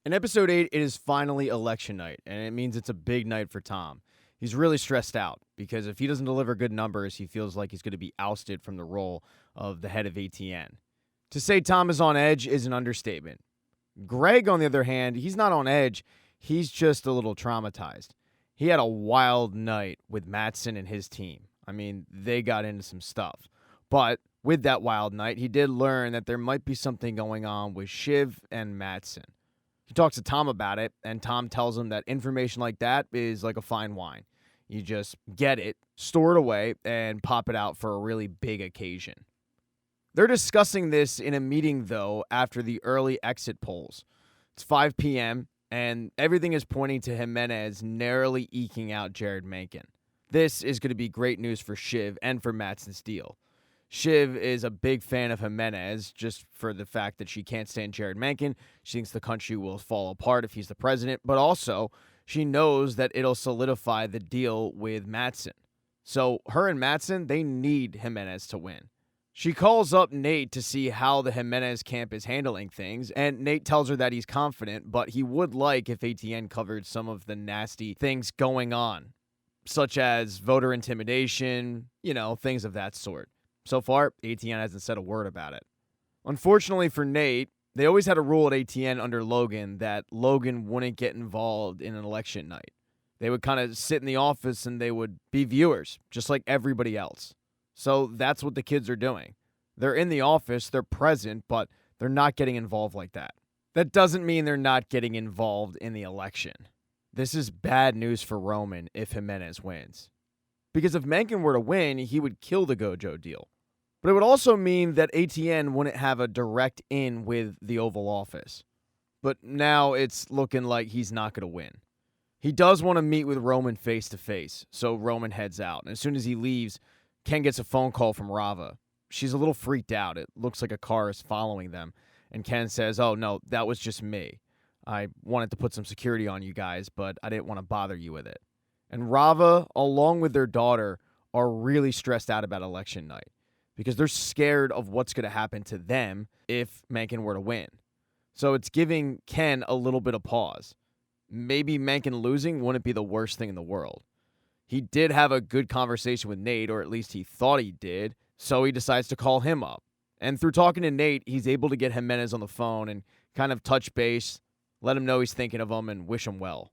In episode 8, it is finally election night, and it means it's a big night for Tom. He's really stressed out because if he doesn't deliver good numbers, he feels like he's going to be ousted from the role of the head of ATN. To say Tom is on edge is an understatement. Greg, on the other hand, he's not on edge, he's just a little traumatized. He had a wild night with Mattson and his team. I mean, they got into some stuff. But with that wild night, he did learn that there might be something going on with Shiv and Mattson. He talks to Tom about it, and Tom tells him that information like that is like a fine wine. You just get it, store it away, and pop it out for a really big occasion. They're discussing this in a meeting, though, after the early exit polls. It's 5 p.m., and everything is pointing to Jimenez narrowly eking out Jared Menken. This is going to be great news for Shiv and for Mattson's deal. Shiv is a big fan of Jimenez just for the fact that she can't stand Jared Menken. She thinks the country will fall apart if he's the president, but also she knows that it'll solidify the deal with Mattson. So her and Mattson, they need Jimenez to win. She calls up Nate to see how the Jimenez camp is handling things, and Nate tells her that he's confident, but he would like if ATN covered some of the nasty things going on, such as voter intimidation, things of that sort. So far, ATN hasn't said a word about it. Unfortunately for Nate, they always had a rule at ATN under Logan that Logan wouldn't get involved in an election night. They would kind of sit in the office and they would be viewers, just like everybody else. So that's what the kids are doing. They're in the office, they're present, but they're not getting involved like that. That doesn't mean they're not getting involved in the election. This is bad news for Roman if Jimenez wins. Because if Menken were to win, he would kill the Gojo deal. But it would also mean that ATN wouldn't have a direct in with the Oval Office. But now it's looking like he's not going to win. He does want to meet with Roman face-to-face, so Roman heads out. And as soon as he leaves, Ken gets a phone call from Rava. She's a little freaked out. It looks like a car is following them. And Ken says, "Oh, no, that was just me. I wanted to put some security on you guys, but I didn't want to bother you with it." And Rava, along with their daughter, are really stressed out about election night because they're scared of what's going to happen to them if Menken were to win. So it's giving Ken a little bit of pause. Maybe Menken losing wouldn't be the worst thing in the world. He did have a good conversation with Nate, or at least he thought he did, so he decides to call him up. And through talking to Nate, he's able to get Jimenez on the phone and kind of touch base, let him know he's thinking of him, and wish him well.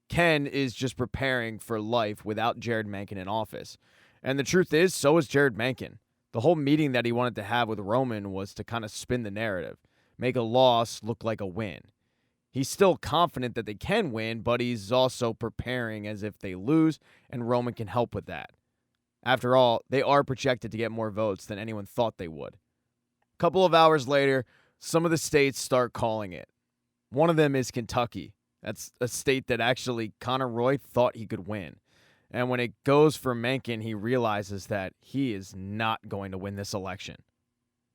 Ken is just preparing for life without Jared Menken in office. And the truth is, so is Jared Menken. The whole meeting that he wanted to have with Roman was to kind of spin the narrative, make a loss look like a win. He's still confident that they can win, but he's also preparing as if they lose, and Roman can help with that. After all, they are projected to get more votes than anyone thought they would. A couple of hours later, some of the states start calling it. One of them is Kentucky. That's a state that actually Connor Roy thought he could win. And when it goes for Menken, he realizes that he is not going to win this election.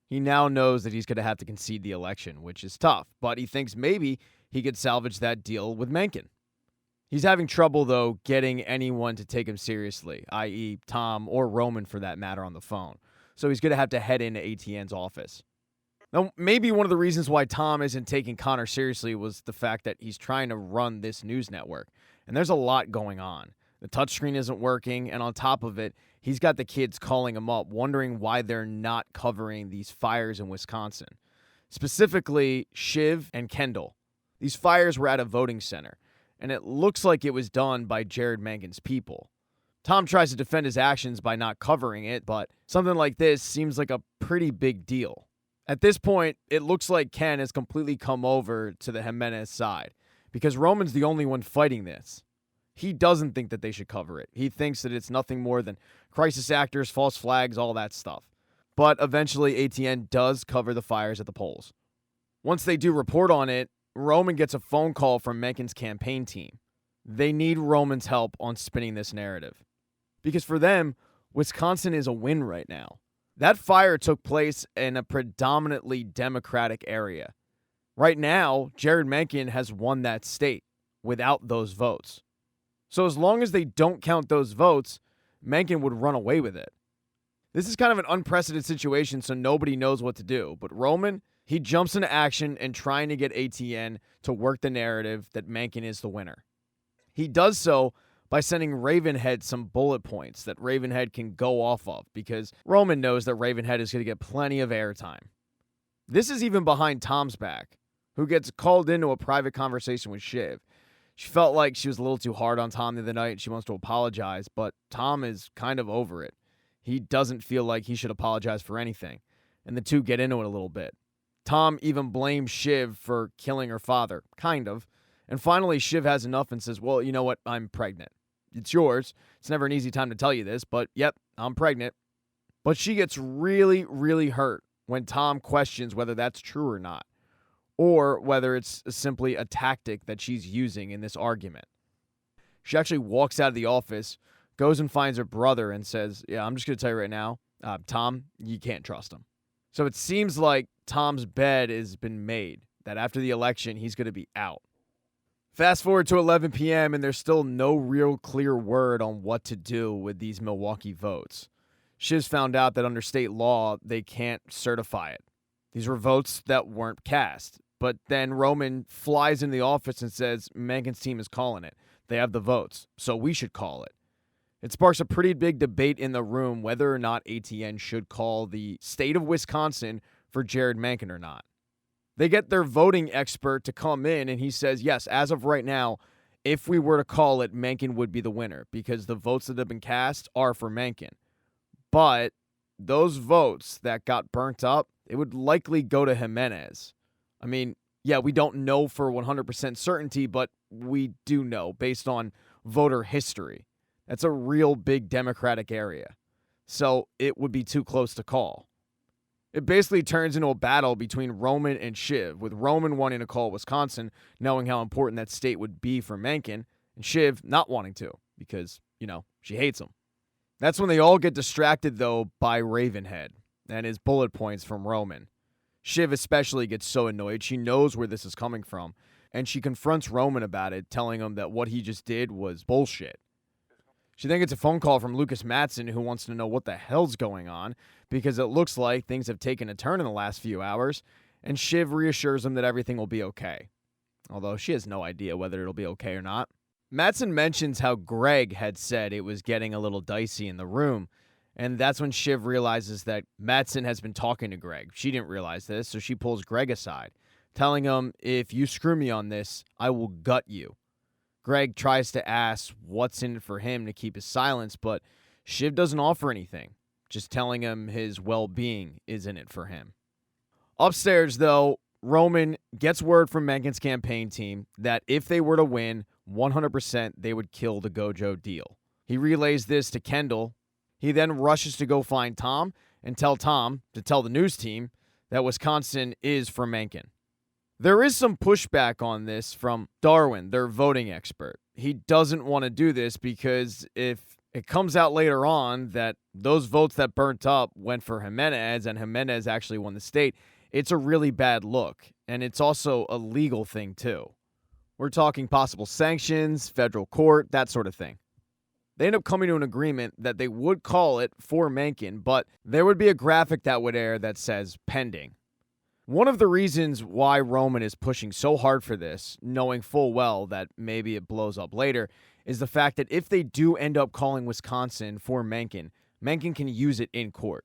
He now knows that he's going to have to concede the election, which is tough, but he thinks maybe he could salvage that deal with Menken. He's having trouble, though, getting anyone to take him seriously, i.e. Tom or Roman for that matter, on the phone. So he's going to have to head into ATN's office. Now, maybe one of the reasons why Tom isn't taking Connor seriously was the fact that he's trying to run this news network, and there's a lot going on. The touchscreen isn't working, and on top of it, he's got the kids calling him up, wondering why they're not covering these fires in Wisconsin. Specifically, Shiv and Kendall. These fires were at a voting center, and it looks like it was done by Jared Menken's people. Tom tries to defend his actions by not covering it, but something like this seems like a pretty big deal. At this point, it looks like Ken has completely come over to the Jimenez side, because Roman's the only one fighting this. He doesn't think that they should cover it. He thinks that it's nothing more than crisis actors, false flags, all that stuff. But eventually, ATN does cover the fires at the polls. Once they do report on it, Roman gets a phone call from Menken's campaign team. They need Roman's help on spinning this narrative. Because for them, Wisconsin is a win right now. That fire took place in a predominantly Democratic area. Right now, Jared Menken has won that state without those votes. So as long as they don't count those votes, Menken would run away with it. This is kind of an unprecedented situation, so nobody knows what to do. But Roman, He jumps into action and trying to get ATN to work the narrative that Menken is the winner. He does so by sending Ravenhead some bullet points that Ravenhead can go off of, because Roman knows that Ravenhead is going to get plenty of airtime. This is even behind Tom's back, who gets called into a private conversation with Shiv. She felt like she was a little too hard on Tom the other night and she wants to apologize, but Tom is kind of over it. He doesn't feel like he should apologize for anything, and the two get into it a little bit. Tom even blames Shiv for killing her father, kind of. And finally, Shiv has enough and says, well, you know what? I'm pregnant. It's yours. It's never an easy time to tell you this, but yep, I'm pregnant. But she gets really, really hurt when Tom questions whether that's true or not, or whether it's simply a tactic that she's using in this argument. She actually walks out of the office, goes and finds her brother and says, yeah, I'm just going to tell you right now, Tom, you can't trust him. So it seems like Tom's bed has been made, that after the election, he's going to be out. Fast forward to 11 p.m., and there's still no real clear word on what to do with these Milwaukee votes. Shiv's found out that under state law, they can't certify it. These were votes that weren't cast. But then Roman flies in the office and says, Menken's team is calling it. They have the votes, so we should call it. It sparks a pretty big debate in the room whether or not ATN should call the state of Wisconsin for Jared Menken or not. They get their voting expert to come in, and he says, yes, as of right now, if we were to call it, Menken would be the winner because the votes that have been cast are for Menken. But those votes that got burnt up, it would likely go to Jimenez. I mean, yeah, we don't know for 100% certainty, but we do know based on voter history. That's a real big Democratic area. So it would be too close to call. It basically turns into a battle between Roman and Shiv, with Roman wanting to call Wisconsin, knowing how important that state would be for Menken, and Shiv not wanting to because, she hates him. That's when they all get distracted, though, by Ravenhead and his bullet points from Roman. Shiv especially gets so annoyed. She knows where this is coming from, and she confronts Roman about it, telling him that what he just did was bullshit. She then gets a phone call from Lucas Matson, who wants to know what the hell's going on, because it looks like things have taken a turn in the last few hours, and Shiv reassures him that everything will be okay. Although she has no idea whether it'll be okay or not. Matson mentions how Greg had said it was getting a little dicey in the room, and that's when Shiv realizes that Matson has been talking to Greg. She didn't realize this, so she pulls Greg aside, telling him, if you screw me on this, I will gut you. Greg tries to ask what's in it for him to keep his silence, but Shiv doesn't offer anything, just telling him his well-being is in it for him. Upstairs, though, Roman gets word from Menken's campaign team that if they were to win, 100% they would kill the Gojo deal. He relays this to Kendall. He then rushes to go find Tom and tell Tom to tell the news team that Wisconsin is for Menken. There is some pushback on this from Darwin, their voting expert. He doesn't want to do this because if it comes out later on that those votes that burnt up went for Jimenez and Jimenez actually won the state, it's a really bad look. And it's also a legal thing too. We're talking possible sanctions, federal court, that sort of thing. They end up coming to an agreement that they would call it for Menken, but there would be a graphic that would air that says pending. One of the reasons why Roman is pushing so hard for this, knowing full well that maybe it blows up later, is the fact that if they do end up calling Wisconsin for Menken, Menken can use it in court.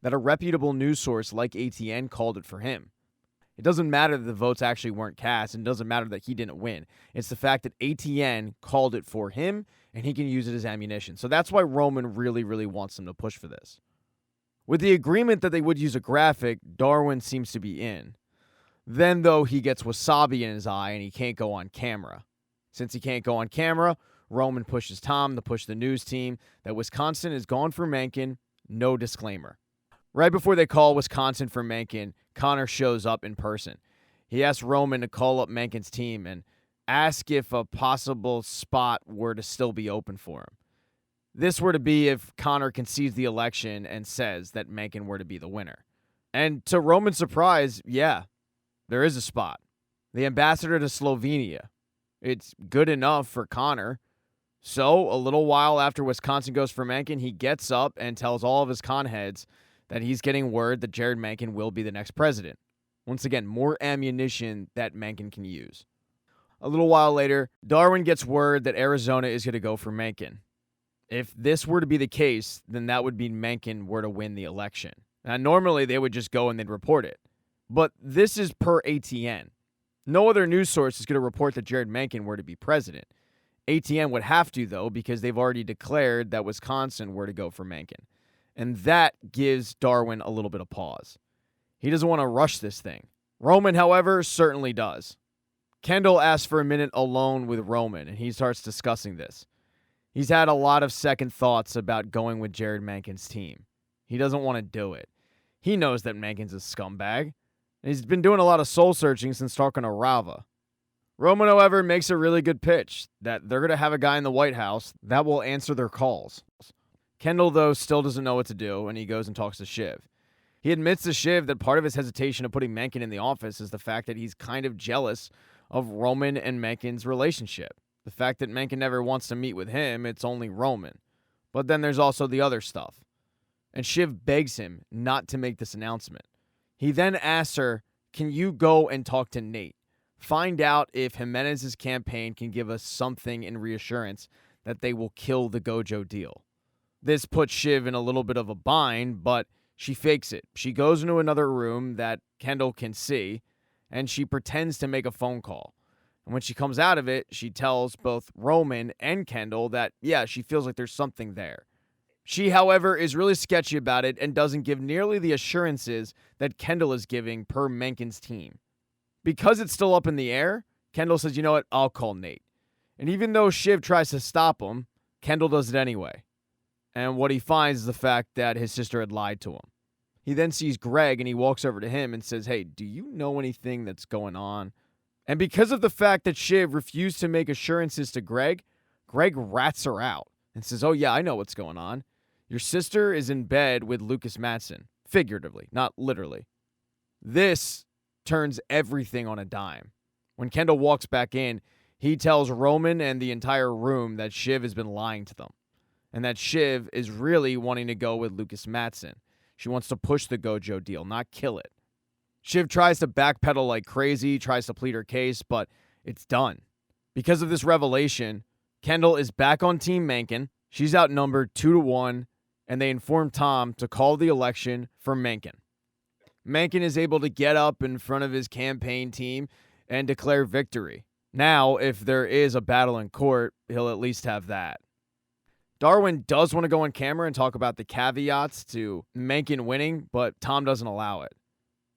That a reputable news source like ATN called it for him. It doesn't matter that the votes actually weren't cast, and it doesn't matter that he didn't win. It's the fact that ATN called it for him, and he can use it as ammunition. So that's why Roman really, really wants them to push for this. With the agreement that they would use a graphic, Darwin seems to be in. Then, though, he gets wasabi in his eye and he can't go on camera. Since he can't go on camera, Roman pushes Tom to push the news team that Wisconsin is gone for Menken, no disclaimer. Right before they call Wisconsin for Menken, Connor shows up in person. He asks Roman to call up Menken's team and ask if a possible spot were to still be open for him. This were to be if Connor concedes the election and says that Menken were to be the winner. And to Roman's surprise, yeah, there is a spot. The ambassador to Slovenia. It's good enough for Connor. So, a little while after Wisconsin goes for Menken, he gets up and tells all of his con heads that he's getting word that Jared Menken will be the next president. Once again, more ammunition that Menken can use. A little while later, Darwin gets word that Arizona is going to go for Menken. If this were to be the case, then that would mean Menken were to win the election. Now, normally they would just go and they'd report it. But this is per ATN. No other news source is going to report that Jared Menken were to be president. ATN would have to, though, because they've already declared that Wisconsin were to go for Menken. And that gives Darwin a little bit of pause. He doesn't want to rush this thing. Roman, however, certainly does. Kendall asks for a minute alone with Roman, and he starts discussing this. He's had a lot of second thoughts about going with Jared Menken's team. He doesn't want to do it. He knows that Menken's a scumbag, and he's been doing a lot of soul-searching since talking to Rava. Roman, however, makes a really good pitch that they're going to have a guy in the White House that will answer their calls. Kendall, though, still doesn't know what to do, and he goes and talks to Shiv. He admits to Shiv that part of his hesitation of putting Menken in the office is the fact that he's kind of jealous of Roman and Menken's relationship. The fact that Menken never wants to meet with him, it's only Roman. But then there's also the other stuff. And Shiv begs him not to make this announcement. He then asks her, can you go and talk to Nate? Find out if Jimenez's campaign can give us something in reassurance that they will kill the Gojo deal. This puts Shiv in a little bit of a bind, but she fakes it. She goes into another room that Kendall can see, and she pretends to make a phone call. And when she comes out of it, she tells both Roman and Kendall that, yeah, she feels like there's something there. She, however, is really sketchy about it and doesn't give nearly the assurances that Kendall is giving per Menken's team. Because it's still up in the air, Kendall says, you know what, I'll call Nate. And even though Shiv tries to stop him, Kendall does it anyway. And what he finds is the fact that his sister had lied to him. He then sees Greg and he walks over to him and says, hey, do you know anything that's going on? And because of the fact that Shiv refused to make assurances to Greg, Greg rats her out and says, oh yeah, I know what's going on. Your sister is in bed with Lucas Matson, figuratively, not literally. This turns everything on a dime. When Kendall walks back in, he tells Roman and the entire room that Shiv has been lying to them, and that Shiv is really wanting to go with Lucas Matson. She wants to push the Gojo deal, not kill it. Shiv tries to backpedal like crazy, tries to plead her case, but it's done. Because of this revelation, Kendall is back on Team Menken. She's outnumbered 2-1, and they inform Tom to call the election for Menken. Menken is able to get up in front of his campaign team and declare victory. Now, if there is a battle in court, he'll at least have that. Darwin does want to go on camera and talk about the caveats to Menken winning, but Tom doesn't allow it.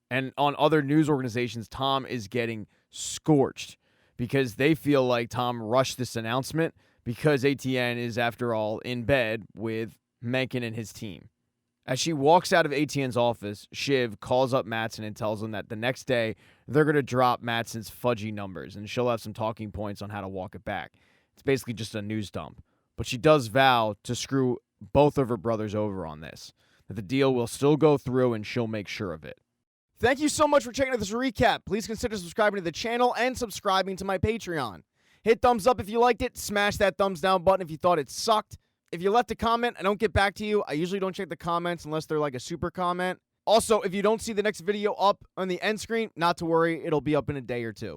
And on other news organizations, Tom is getting scorched because they feel like Tom rushed this announcement because ATN is, after all, in bed with Menken and his team. As she walks out of ATN's office, Shiv calls up Matson and tells him that the next day they're going to drop Matson's fudgy numbers and she'll have some talking points on how to walk it back. It's basically just a news dump. But she does vow to screw both of her brothers over on this, that the deal will still go through and she'll make sure of it. Thank you so much for checking out this recap. Please consider subscribing to the channel and subscribing to my Patreon. Hit thumbs up if you liked it. Smash that thumbs down button if you thought it sucked. If you left a comment, I don't get back to you. I usually don't check the comments unless they're like a super comment. Also, if you don't see the next video up on the end screen, not to worry. It'll be up in a day or two.